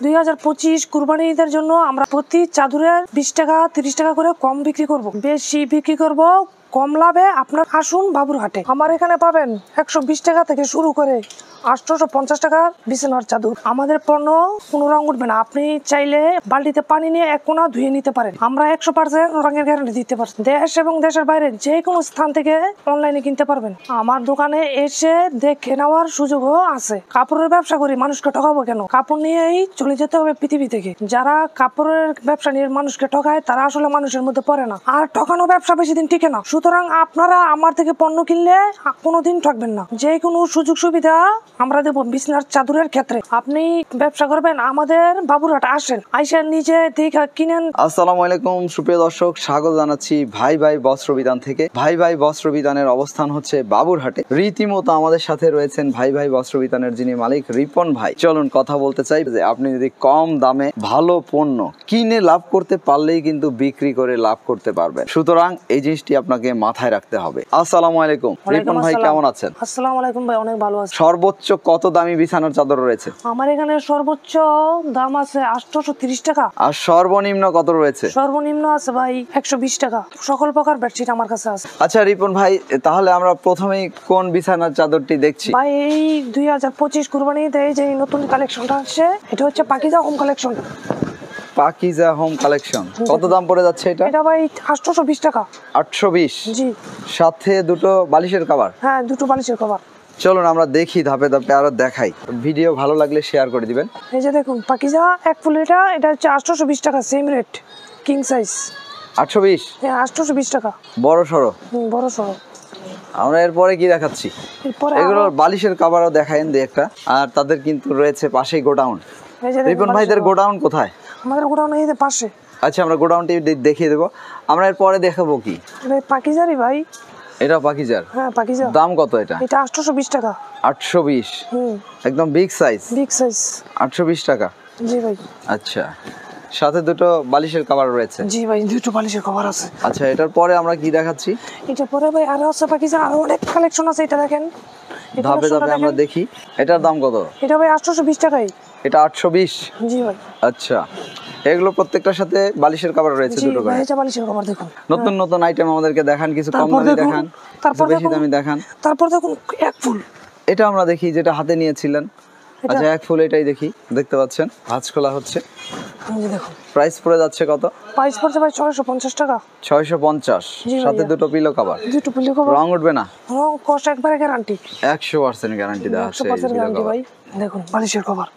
2025 কুরবানি ঈদের জন্য আমরা প্রতি চাদরের 20 টাকা 30 টাকা করে কম বিক্রি করব, বেশি বিক্রি করব কম লাভে। আপনার আসুন বাবুরহাটে, আমার এখানে পাবেন 120 টাকা থেকে শুরু করে 850 টাকার বিছানার চাদর। আমাদের পণ্য কোনো রং উঠবে না, আপনি চাইলে বালতিতে পানি নিয়ে এক কোনা ধুয়ে নিতে পারেন। আমরা 100% রঙের গ্যারান্টি দিতে পারি। দেশ এবং দেশের বাইরে যে কোনো স্থান থেকে অনলাইনে কিনতে পারবেন। আমার দোকানে এসে দেখে নেওয়ার সুযোগও আছে। কাপড়ের ব্যবসা করি, মানুষকে ঠকাবো কেন? কাপড় নিয়েই চলে যেতে হবে পৃথিবী থেকে। যারা কাপড়ের ব্যবসা নিয়ে মানুষকে ঠকায় তারা আসলে মানুষের মধ্যে পড়ে না, আর ঠকানো ব্যবসা বেশি দিন টিকে না। সুতরাং আপনারা আমার থেকে পণ্য কিনলে কোনোদিন ঠকবেন না। যে কোনো সুযোগ সুবিধা আমরা দেবো বিছানার চাদরের ক্ষেত্রে। আপনি ব্যবসা করবেন, আমাদের বাবুরহাট আসেন, আইসেন নিজে দেখে কিনেন। আসসালামু আলাইকুম সুপ্রিয় দর্শক, স্বাগত জানাচ্ছি ভাই ভাই বস্ত্র বিতান থেকে। ভাই ভাই বস্ত্র বিতানের অবস্থান হচ্ছে বাবুরহাটে। রীতিমতো আমাদের সাথে রয়েছেন ভাই ভাই বস্ত্র বিতানের যিনি মালিক রিপন ভাই। চলুন কথা বলতে চাই যে আপনি যদি কম দামে ভালো পণ্য কিনে লাভ করতে পারলেই কিন্তু বিক্রি করে লাভ করতে পারবেন। সুতরাং এই জিনিসটি আপনাকে মাথায় রাখতে হবে। আসসালামু আলাইকুম রিপন ভাই, কেমন আছেন? আসসালামু আলাইকুম ভাই, অনেক ভালো আছি। সর্বোচ্চ কত দামি বিছানার চাদর রয়েছে? আমার এখানে সর্বোচ্চ দাম আছে 830 টাকা। আর সর্বনিম্ন কত রয়েছে? সর্বনিম্ন আছে ভাই 120 টাকা। সকল প্রকার বেডশিট আমার কাছে আছে। আচ্ছা রিপন ভাই, তাহলে আমরা প্রথমেই কোন বিছানার চাদরটি দেখছি? ভাই এই 2025 কুরবানিতে যে নতুন কালেকশনটা আসছে, এটা হচ্ছে Pakiza home collection. Pakiza home collection কত দাম পড়ে যাচ্ছে এটা? এটা ভাই 820 টাকা। 820? জি। সাথে দুটো বালিশের কভার? হ্যাঁ, দুটো বালিশের কভার। চলুন আমরা দেখি ধাপে ধাপে, আরো দেখাই। ভিডিও ভালো লাগলে শেয়ার করে দিবেন। এই যে দেখুন পাকিজা এক ফুল, এটা হচ্ছে 820 টাকা, সেম রেট, কিং সাইজ। 820? হ্যাঁ, 820 টাকা। বড় সড়ো? বড় সড়ো। আমরা এরপরে কি দেখাচ্ছি? এরপরে এগুলো বালিশের কভারও দেখায়েন দে একটা। আর তাদের কিন্তু রয়েছে পাশেই গোডাউন। এই যে রিপন ভাইদের গোডাউন কোথায়? আমাদের গোডাউন এই যে পাশে। আচ্ছা, আমরা গোডাউনটি দেখিয়ে দেবো। আমরা এরপরে দেখাবো কি? পাকিজারি ভাই। এটা পাকিজার? হ্যাঁ পাকিজা। দাম কত এটা? এটা 820 টাকা। 820? একদম বিগ সাইজ। Big size. 820 টাকা? জি ভাই। আচ্ছা, সাথে দুটো বালিশের কভার রয়েছে? জি ভাই, দুটো বালিশের কভার আছে। আচ্ছা, এটার পরে আমরা কি দেখাচ্ছি? এটা পরে ভাই আরো আছে পাকিজা, আরো অনেক কালেকশন আছে। এটা দেখেন, ধাপে ধাপে আমরা দেখি। এটার দাম কত? এটা ভাই 820 টাকাই। এটা 820? জি ভাই। আচ্ছা, এগুলো প্রত্যেকটার সাথে বালিশের কভার রয়েছে দুটো করে? জি ভাই, বালিশের কভার দেখুন। নতুন নতুন আইটেম আমাদেরকে দেখান, কিছু কম দামি দেখান, তারপর বেশি দামি দেখান। তারপর দেখুন এক ফুল। এটা আমরা দেখি, যেটা হাতে নিয়েছিলেন। আচ্ছা, এক ফুল এটাই দেখি। দেখতে পাচ্ছেন ভাঁজ খোলা হচ্ছে। দেখুন প্রাইস পড়ে যাচ্ছে কত? প্রাইস পড়ছে ভাই 650 টাকা। 650? সাথে দুটো পিলো কভার? দুটো পিলো কভার। রং উঠবে না? রং কষ্ট একবারে গ্যারান্টি। 100% গ্যারান্টি দেওয়া আছে। 100% গ্যারান্টি ভাই। দেখুন বালিশের কভার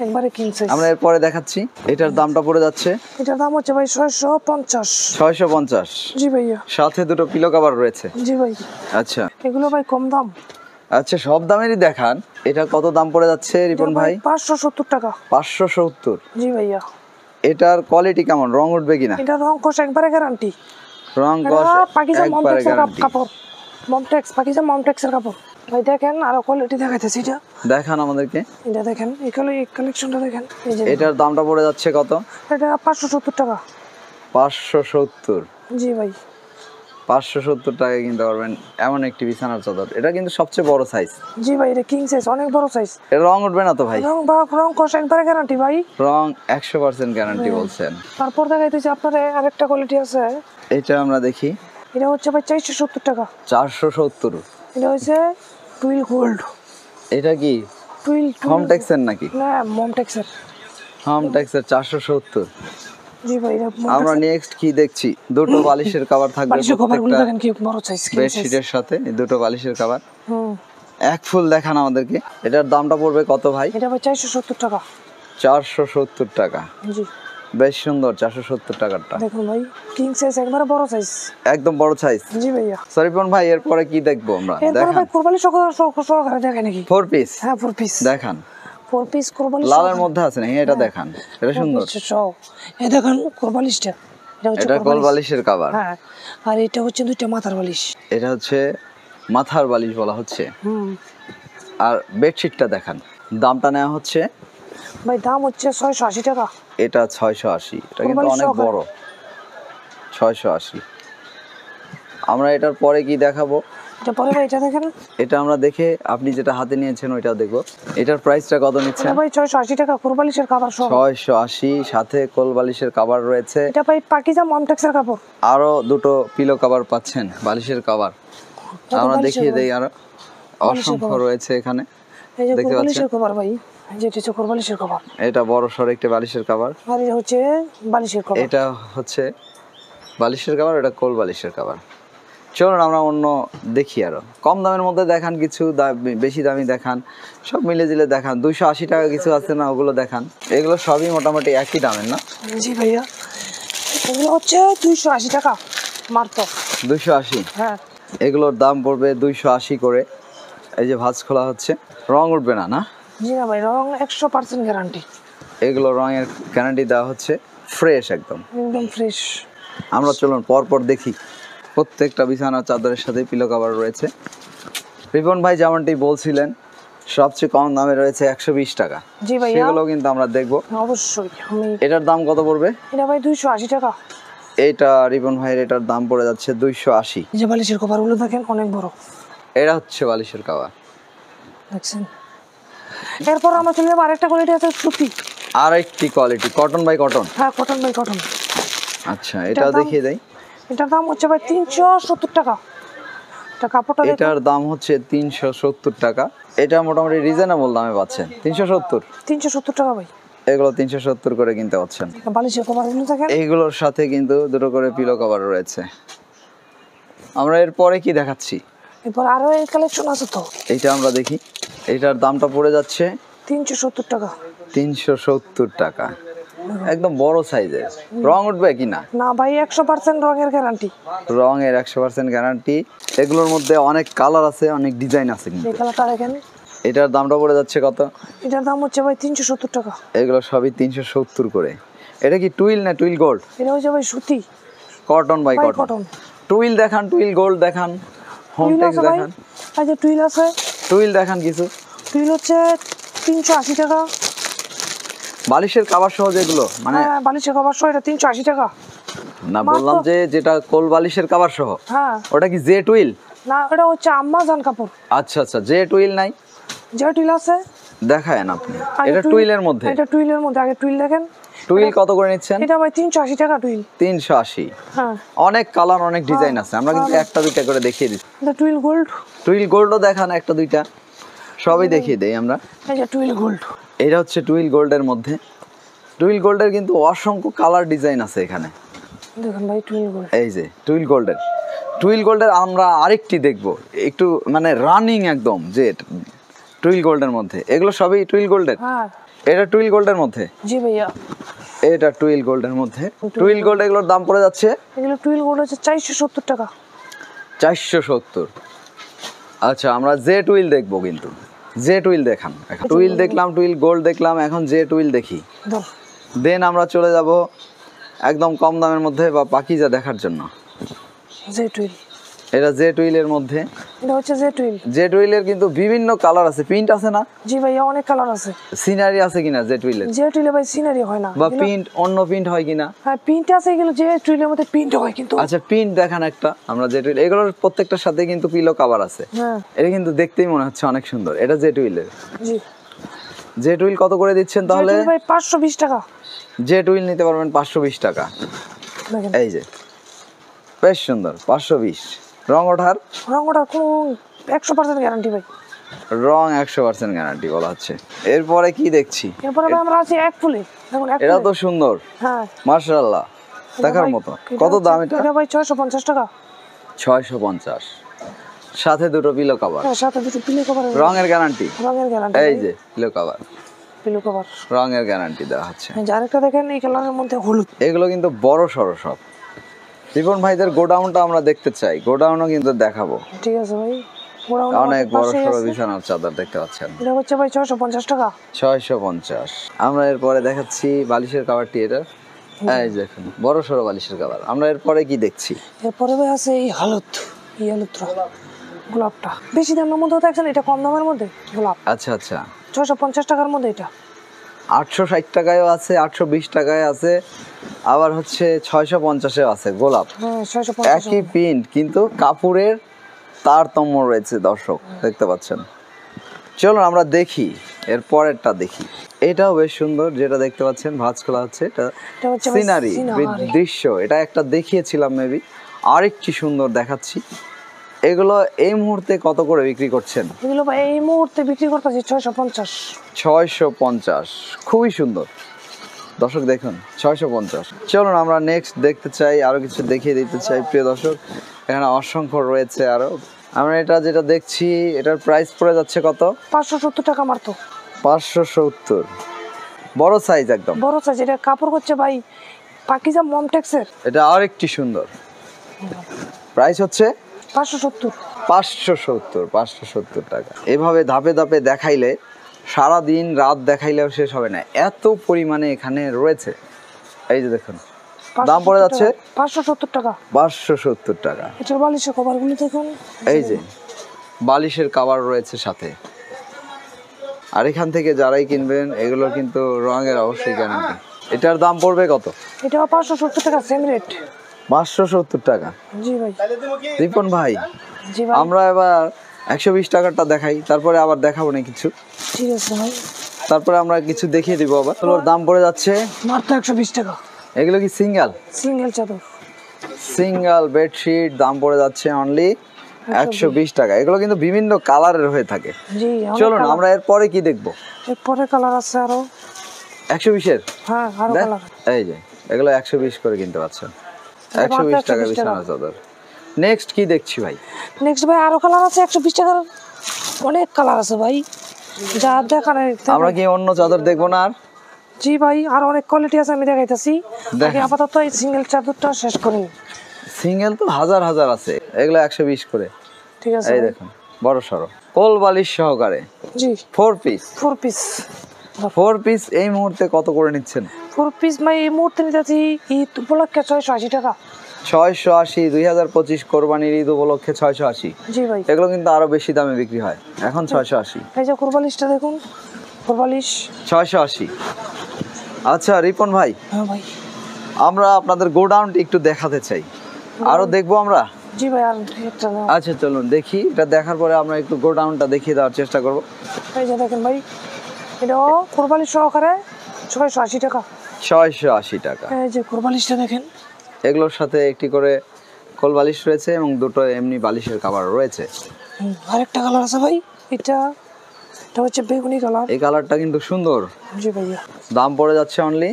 একবারে কিং সাইজ। আমরা এরপরে দেখাচ্ছি। এটার দামটা পড়ে যাচ্ছে? এটার দাম হচ্ছে ভাই 650। 650? জি ভাইয়া। সাথে দুটো পিলো কভার রয়েছে? জি ভাই। আচ্ছা, এগুলো ভাই কম দাম। আচ্ছা, সব দামেরই দেখান। এটা কত দাম পড়ে যাচ্ছে রিপন ভাই? 570 টাকা। 570? জি ভাইয়া। এটার কোয়ালিটি কেমন? রং উঠবে কিনা? এটা রং কষ একবারে গ্যারান্টি। রং কষ পাকিজা একবারে মমটেক্সের গ্যারান্টি? কাপড়। মমটেক্স, পাকিজা মমটেক্সের কাপড়। ভাই দেখেন, আর কোয়ালিটি দেখাইতেছি। এটা দেখান আমাদেরকে। এটা দেখেন, এই কালেকশনটা দেখেন। এই যে এটার দামটা পড়ে যাচ্ছে কত? এটা 570 টাকা। 570? জি ভাই। 570 টাকায় কিনতে পারবেন এমন একটি বিছানার চাদর। এটা কিন্তু সবচেয়ে বড় সাইজ। জি ভাই, এটা কিং সাইজ, অনেক বড় সাইজ। এর রং উঠবে না তো ভাই? রং কষ একবারে গ্যারান্টি ভাই। রং 100% গ্যারান্টি বলছেন? তারপর দেখাইতেছি আপনার আরেকটা কোয়ালিটি আছে। এটা আমরা দেখি। এটা হচ্ছে ভাই 470 টাকা। 470? এটা হচ্ছে টুইল গোল্ড। এটা কি টুইল হোমটেক্সের নাকি? না, মমটেক্সের। হোমটেক্সের 470? জি ভাই। আমরা নেক্সট কি দেখছি? দুটো বালিশের কভার থাকবে বালিশের কভারগুলো দেখেন কি বড় সাইজ। বেডশিটের সাথে দুটো বালিশের কভার। এক ফুল দেখান আমাদেরকে। এটার দামটা পড়বে কত ভাই? এটা ভাই 470 টাকা। 470 টাকা? জি। বেশ সুন্দর 470 টাকারটা। দেখুন ভাই, কিং সাইজ, একবারে বড় সাইজ। একদম বড় সাইজ? জি ভাইয়া। সরিপন ভাই, এরপরে কি দেখবো আমরা? দেখান ভাই, কুরবানি সহকারে দেখাই নাকি? 4 পিস? হ্যাঁ 4 পিস দেখান। 4 পিস কুরবানি লালের মধ্যে আছে না? এটা দেখান, এটা সুন্দর। এই দেখেন কোরবালিশটা। এটা কোল বালিশের কভার? হ্যাঁ। আর এটা হচ্ছে দুইটা মাথার বালিশ। এটা হচ্ছে মাথার বালিশ বলা হচ্ছে। আর বেডশিটটা দেখান। দামটা নেওয়া হচ্ছে ভাই, দাম হচ্ছে 680 টাকা। এটা 680? এটা কিন্তু অনেক বড়। 680? আমরা এটার পরে কি দেখাবো? এটা পরে ভাই এটা দেখেন, এটা আমরা দেখে আপনি যেটা হাতে নিয়েছেন ওইটাও দেখবো। এটার প্রাইসটা কত নিচ্ছেন? এটা ভাই 680 টাকা কোরবালিশের কাভার সহ। 680, সাথে কোল বালিশের কভার রয়েছে। এটা ভাই পাকিজা মমটেক্সের কাপড়। আরো দুটো পিলো কভার পাচ্ছেন, বালিশের কভার আমরা দেখিয়ে দেই। আরো অসংখ্য রয়েছে এখানে, এই যে দেখতে কোরবালিশের পাচ্ছেন। কভার ভাই, এই যে এটা হচ্ছে কোরবালিশের কভার, এটা বড় সড় একটা বালিশের কভার, আর এটা হচ্ছে বালিশের কভার। এটা হচ্ছে বালিশের কভার, এটা কোল বালিশের কভার। চলুন আমরা অন্য দেখি, আরো কম দামের মধ্যে দেখান, কিছু বেশি দামি দেখান, সব মিলে জিলে দেখান। 280 টাকা কিছু আছে না, ওগুলো দেখান। এগুলো সবই মোটামুটি একই দামের না? জি ভাইয়া, এগুলো হচ্ছে 280 টাকা মাত্র। 280? হ্যাঁ, এগুলোর দাম পড়বে 280 করে। এই যে ভাঁজ খোলা হচ্ছে, রং উঠবে না? না জি না ভাই, রং 100% গ্যারান্টি। এগুলো রঙের গ্যারান্টি দেওয়া হচ্ছে, ফ্রেশ একদম একদম ফ্রেশ। আমরা চলুন পরপর দেখি। প্রত্যেকটা বিছানা চাদরের সাথে পিলো কভার রয়েছে। রিপন ভাই যেমনটি বলছিলেন, সবচেয়ে কম দামে রয়েছে 120 টাকা। জি ভাইয়া, সেগুলো কিন্তু আমরা দেখবো। অবশ্যই। আমি এটার দাম কত পড়বে? এটা ভাই 280 টাকা। এইটা রিপন ভাইয়ের, এটার দাম পড়ে যাচ্ছে 280। এই যে বালিশের কভারগুলো দেখেন, অনেক বড়। এটা হচ্ছে বালিশের কভার, দেখছেন। এরপর আমরা চলে যাবো আরেকটা কোয়ালিটি আছে, সুতি। আর একটি কোয়ালিটি, কটন বাই কটন। হ্যাঁ, কটন বাই কটন। আচ্ছা, এটাও দেখিয়ে দেই। এটার দাম হচ্ছে ভাই 370 টাকা। এটা কাপড়টা দেখুন। এটার দাম হচ্ছে 370 টাকা। এটা মোটামুটি রিজনেবল দামে পাচ্ছেন, 370। 370 টাকা ভাই। এগুলো 370 করে কিনতে পাচ্ছেন। বালিশের কভারগুলো দেখেন। এইগুলোর সাথে কিন্তু দুটো করে পিলো কভার রয়েছে। আমরা এরপরে কি দেখাচ্ছি? এরপর আরো এই কালেকশন আছে তো, এইটা আমরা দেখি। এটার দামটা পড়ে যাচ্ছে 370 টাকা। 370 টাকা, একদম বড় সাইজের। রং উঠবে কিনা? না ভাই, 100% রঙের গ্যারান্টি। রঙের 100% গ্যারান্টি। এগুলোর মধ্যে অনেক কালার আছে, অনেক ডিজাইন আছে এই কিন্তু। কালারটা দেখেন। এটার দামটা পড়ে যাচ্ছে কত? এটার দাম হচ্ছে ভাই 370 টাকা। এগুলো সবই 370 করে। এটা কি টুইল না টুইল গোল্ড? এটা হচ্ছে ভাই সুতি, cotton bye bye cotton. Cotton. Twill দেখান, টুইল গোল্ড দেখান, টুইল হোমটেক্স আছে ভাই, দেখান। এই যে টুইল আছে। টুইল দেখান কিছু। টুইল হচ্ছে 380 টাকা। বালিশের কভার সহ যেগুলো, মানে হ্যাঁ, বালিশের কভার সহ এটা 380 টাকা। না, বললাম যে যেটা কোল বালিশের কভার সহ, হ্যাঁ, ওটা কি জে টুইল? না এটা হচ্ছে আম্মাজান কাপড়। আচ্ছা আচ্ছা, জে টুইল নাই? যে টুইল আছে দেখায়েন আপনি। আগে এটা টুইলের মধ্যে। এটা টুইলের মধ্যে, আগে টুইল দেখেন। টুইল কত করে নিচ্ছেন? এটা ভাই 380 টাকা টুইল। 380। হ্যাঁ, অনেক কালার, অনেক ডিজাইন আছে, আমরা কিন্তু একটা দুইটা করে দেখিয়ে দিচ্ছি। এটা টুইল গোল্ড। টুইল গোল্ডও দেখান, একটা দুইটা সবই দেখিয়ে দেই আমরা। এই যে টুইল গোল্ড। এটা হচ্ছে টুইল গোল্ডের মধ্যে। টুইল গোল্ডের কিন্তু অসংখ্য কালার ডিজাইন আছে এখানে। দেখুন ভাই, টুইল গোল্ড। এই যে টুইল গোল্ডের, টুইল গোল্ডের আমরা আরেকটি দেখব, একটু মানে রানিং একদম, যে টুইল গোল্ডের মধ্যে। এগুলো সবই টুইল গোল্ডের। হ্যাঁ, এটা টুইল গোল্ডের মধ্যে। জি ভাইয়া। এটা টুইল গোল্ডের মধ্যে। টুইল গোল্ড, এগুলোর দাম পড়ে যাচ্ছে এগুলো টুইল গোল্ড হচ্ছে 470 টাকা। 470। আচ্ছা, আমরা জে টুইল দেখবো, কিন্তু জে টুইল দেখান। এখন টুইল দেখলাম, টুইল গোল্ড দেখলাম, এখন জে টুইল দেখি। ধর, দেন আমরা চলে যাব একদম কম দামের মধ্যে বা পাকিজা দেখার জন্য। যে টুইল। এটা জে টুইলের মধ্যে। এটা হচ্ছে যে টুইল। জে টুইলের কিন্তু বিভিন্ন কালার আছে, প্রিন্ট আছে না? জি ভাইয়া, অনেক কালার আছে। সিনারি আছে কিনা জে টুইলের? যে টুইলে ভাই সিনারি হয় না, বা প্রিন্ট, অন্য প্রিন্ট হয় কিনা? হ্যাঁ প্রিন্ট আছে, এগুলো যে টুইলের মধ্যে প্রিন্ট হয় কিন্তু। আচ্ছা, প্রিন্ট দেখান একটা। আমরা জে টুইল, এগুলোর প্রত্যেকটার সাথে কিন্তু পিলো কভার আছে। হ্যাঁ, এটা কিন্তু দেখতেই মনে হচ্ছে অনেক সুন্দর। এটা জে টুইলের। জি। জে টুইল কত করে দিচ্ছেন তাহলে? যে টুইল ভাই 520 টাকা। জে টুইল নিতে পারবেন 520 টাকা। দেখেন, এই যে বেশ সুন্দর, 520। রং ওঠার? রং ওঠার কোনো 100% গ্যারান্টি ভাই। রং 100% গ্যারান্টি বলা হচ্ছে। এরপরে কি দেখছি? এরপরে ভাই আমরা আছি এক ফুলে। দেখুন এক এটা ফুলে। তো সুন্দর, হ্যাঁ, মাশাআল্লাহ, দেখার মতো। কত দাম এটা? এটা ভাই 650 টাকা। 650, সাথে দুটো পিলো কভার। হ্যাঁ, সাথে দুটো পিলো কভার। রঙের গ্যারান্টি? রঙের গ্যারান্টি। এই যে পিলো কভার, পিলো কভার। রঙের গ্যারান্টি দেওয়া হচ্ছে। আরেকটা দেখেন, এই কালারের মধ্যে হলুদ। এগুলো কিন্তু বড় সড়ো সব। রিপন ভাইদের গোডাউনটা আমরা দেখতে চাই, গোডাউনও কিন্তু দেখাবো। ঠিক আছে ভাই, গোডাউন অনেক বড় পাশেই সড়ো আছে। বিছানার চাদর দেখতে পাচ্ছেন। এটা হচ্ছে ভাই 650 টাকা। 650। আমরা এরপরে দেখাচ্ছি বালিশের কভারটি। এটা এই দেখুন, বড় সড়ো বালিশের কভার। আমরা এরপরে কি দেখছি? এরপরে ভাই আছে এই হলুদ, এই হলুদটা, গোলাপটা। বেশি দামের মধ্যে দেখছেন, এটা কম দামের মধ্যে গোলাপ। আচ্ছা আচ্ছা, 650 টাকার মধ্যে এটা। 860 টাকায়ও আছে, 820 টাকায় আছে, আবার হচ্ছে 650-এও আছে গোলাপ। হ্যাঁ, 650। একই প্রিন্ট, কিন্তু কাপড়ের তারতম্য রয়েছে দর্শক, দেখতে পাচ্ছেন। চলুন আমরা দেখি এর পরেরটা দেখি। এটাও বেশ সুন্দর, যেটা দেখতে পাচ্ছেন ভাঁজ খোলা হচ্ছে, এটা এটা হচ্ছে সিনারি সিনারি। দৃশ্য। এটা একটা দেখিয়েছিলাম মেবি, আরেকটি সুন্দর দেখাচ্ছি। এগুলো এই মুহূর্তে কত করে বিক্রি করছেন? এগুলো ভাই এই মুহূর্তে বিক্রি করতেছি 650। 650, খুবই সুন্দর দর্শক, দেখুন 650। চলুন আমরা নেক্সট দেখতে চাই, আরো কিছু দেখিয়ে দিতে চাই প্রিয় দর্শক। এখানে অসংখ্য রয়েছে আরো। আমরা এটা যেটা দেখছি, এটার প্রাইস পড়ে যাচ্ছে কত? 570 টাকা মাত্র। 570, বড় সাইজ একদম। বড় সাইজ। এটা কাপড় হচ্ছে ভাই পাকিজা মমটেক্সের। এটা আরেকটি সুন্দর, প্রাইস হচ্ছে 570। 570 টাকা। এভাবে ধাপে ধাপে দেখাইলে সারা দিন রাত দেখাইলেও শেষ হবে না, এত পরিমাণে এখানে রয়েছে। এই যে দেখুন, দাম পড়ে যাচ্ছে 570 টাকা। 570 টাকা। এটার বালিশের কভারগুলো দেখুন, এই যে বালিশের কভার রয়েছে সাথে। আর এখান থেকে যারাই কিনবেন এগুলো কিন্তু রঙের অবশ্যই গ্যারান্টি। এটার দাম পড়বে কত? এটাও 570 টাকা, সেম রেট। 570 টাকা। জি ভাই। রিপন ভাই, জি ভাই। আমরা এবার 120 টাকারটা দেখাই, তারপরে আবার দেখাবো না কিছু, ঠিক আছে ভাই। তারপরে আমরা কিছু দেখিয়ে দিব আবার। এগুলোর দাম পড়ে যাচ্ছে মাত্র 120 টাকা। এগুলো কি সিঙ্গেল? সিঙ্গেল চাদর। সিঙ্গেল বেডশিট, দাম পড়ে যাচ্ছে অনলি 120 টাকা। এগুলো কিন্তু বিভিন্ন কালারের হয়ে থাকে। জি। চলুন আমরা এরপরে কি দেখবো। এরপরে কালার আছে আরো। 120-এর? হ্যাঁ, আরো কালার। এই যে এগুলো 120 করে কিনতে পাচ্ছেন, 120 টাকা বিছানা চাদর। নেক্সট কি দেখছি ভাই? নেক্সট ভাই আরো কালার আছে 120 টাকার, অনেক কালার আছে ভাই, যা দেখানোর। আমরা কি অন্য চাদর দেখবো না আর? জি ভাই, আর অনেক কোয়ালিটি আছে, আমি দেখাইতেছি। দেখান। আগে আপাতত এই সিঙ্গেল চাদরটা শেষ করি। সিঙ্গেল তো হাজার হাজার আছে, এগুলো 120 করে। ঠিক আছে এই ভাই। দেখুন বড় সরো কোল বালিশ সহকারে জি। 4 পিস। 4 পিস। 4 পিস এই মুহূর্তে কত করে নিচ্ছেন? 4 পিস ভাই এই মুহূর্তে নিতেছি ঈদ উপলক্ষে 680 টাকা। 680, 2025 কোরবানির ঈদ উপলক্ষে 680। জি ভাই। এগুলো কিন্তু আরো বেশি দামে বিক্রি হয়, এখন 680। এই যে কোরবালিশটা দেখুন, কোরবালিশ 680। আচ্ছা রিপন ভাই, হ্যাঁ ভাই। আমরা আপনাদের গোডাউনটি একটু দেখাতে চাই, আরো দেখবো আমরা। জি ভাই, আর একটা দাও। আচ্ছা চলুন দেখি, এটা দেখার পরে আমরা একটু গোডাউনটা দেখিয়ে দেওয়ার চেষ্টা করব। এই যে দেখেন ভাই, এটাও কোরবালিশ সহকারে 680 টাকা। 680 টাকা। এই যে কোরবালিশটা দেখেন। এগুলোর সাথে একটি করে কোল বালিশ রয়েছে এবং দুটো এমনি বালিশের কভার রয়েছে। আরেকটা কালার আছে ভাই, এটা হচ্ছে বেগুনি কালার। এই কালারটা কিন্তু সুন্দর। জি ভাইয়া। দাম পড়ে যাচ্ছে অনলি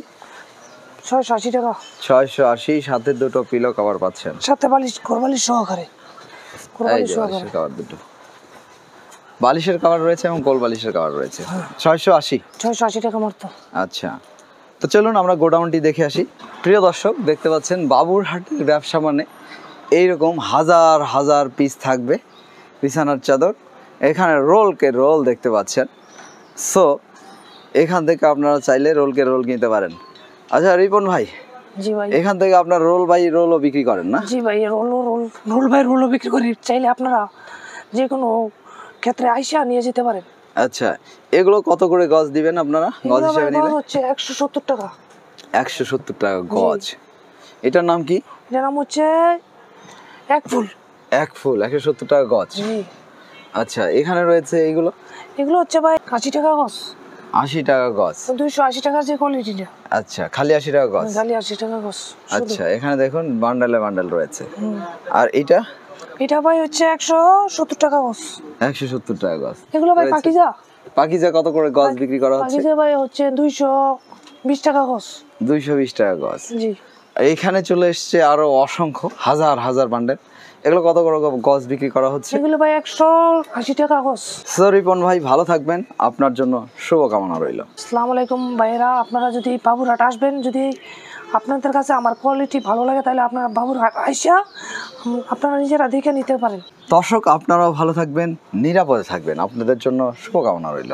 680 টাকা। 680, সাথে দুটো পিলো কভার পাচ্ছেন, সাথে বালিশ, কোরবালিশ সহকারে। এই কোরবালিশ যে সহকারে। বালিশের কভার দুটো, বালিশের কভার রয়েছে এবং কোল বালিশের কভার রয়েছে। 680। 680 টাকা মাত্র। আচ্ছা, তো চলুন আমরা গোডাউনটি দেখে আসি। প্রিয় দর্শক, দেখতে পাচ্ছেন বাবুরহাটের ব্যবসা মানে এইরকম হাজার হাজার পিস থাকবে বিছানার চাদর। এখানে রোলকে রোল দেখতে পাচ্ছেন। সো এখান থেকে আপনারা চাইলে রোলকে রোল কিনতে পারেন। আচ্ছা রিপন ভাই, জি ভাই। এখান থেকে আপনার রোল বাই রোলও বিক্রি করেন না? জি ভাই, রোল বাই রোলও বিক্রি করি, চাইলে আপনারা যে কোনো ক্ষেত্রে আইসা নিয়ে যেতে পারেন। আচ্ছা, এগুলো কত করে গজ দিবেন আপনারা গজ হিসেবে নিলে? হচ্ছে 170 টাকা। 170 টাকা গজ। এটার নাম কি? এটার নাম হচ্ছে এক ফুল। এক ফুল 170 টাকা গজ। জি। আচ্ছা, এখানে রয়েছে এইগুলো? এগুলো হচ্ছে ভাই 80 টাকা গজ। 80 টাকা গজ। 280 টাকার যে কোয়ালিটিটা। আচ্ছা, খালি 80 টাকা গজ। খালি 80 টাকা গজ। আচ্ছা, এখানে দেখুন বান্ডেলে বান্ডেল রয়েছে। আর এটা? এটা ভাই হচ্ছে 170 টাকা গজ। 170 টাকা গজ। এগুলো ভাই পাকিজা। পাকিজা কত করে গজ বিক্রি করা হচ্ছে? পাকিজা ভাই হচ্ছে 220 টাকা গজ। 220 টাকা গজ। জি। এইখানে চলে এসছে আরো অসংখ্য হাজার হাজার বান্ডেল। এগুলো কত করে গজ বিক্রি করা হচ্ছে? এগুলো ভাই 180 টাকা গজ। রিপন ভাই ভালো থাকবেন, আপনার জন্য শুভকামনা রইল। আসসালামু আলাইকুম ভাইয়েরা, আপনারা যদি বাবুরহাট আসবেন, যদি আপনাদের কাছে আমার কোয়ালিটি ভালো লাগে তাহলে আপনারা বাবুরহাট আইসা আপনারা নিজেরা দেখে নিতে পারেন। দর্শক আপনারাও ভালো থাকবেন, নিরাপদে থাকবেন, আপনাদের জন্য শুভকামনা রইল।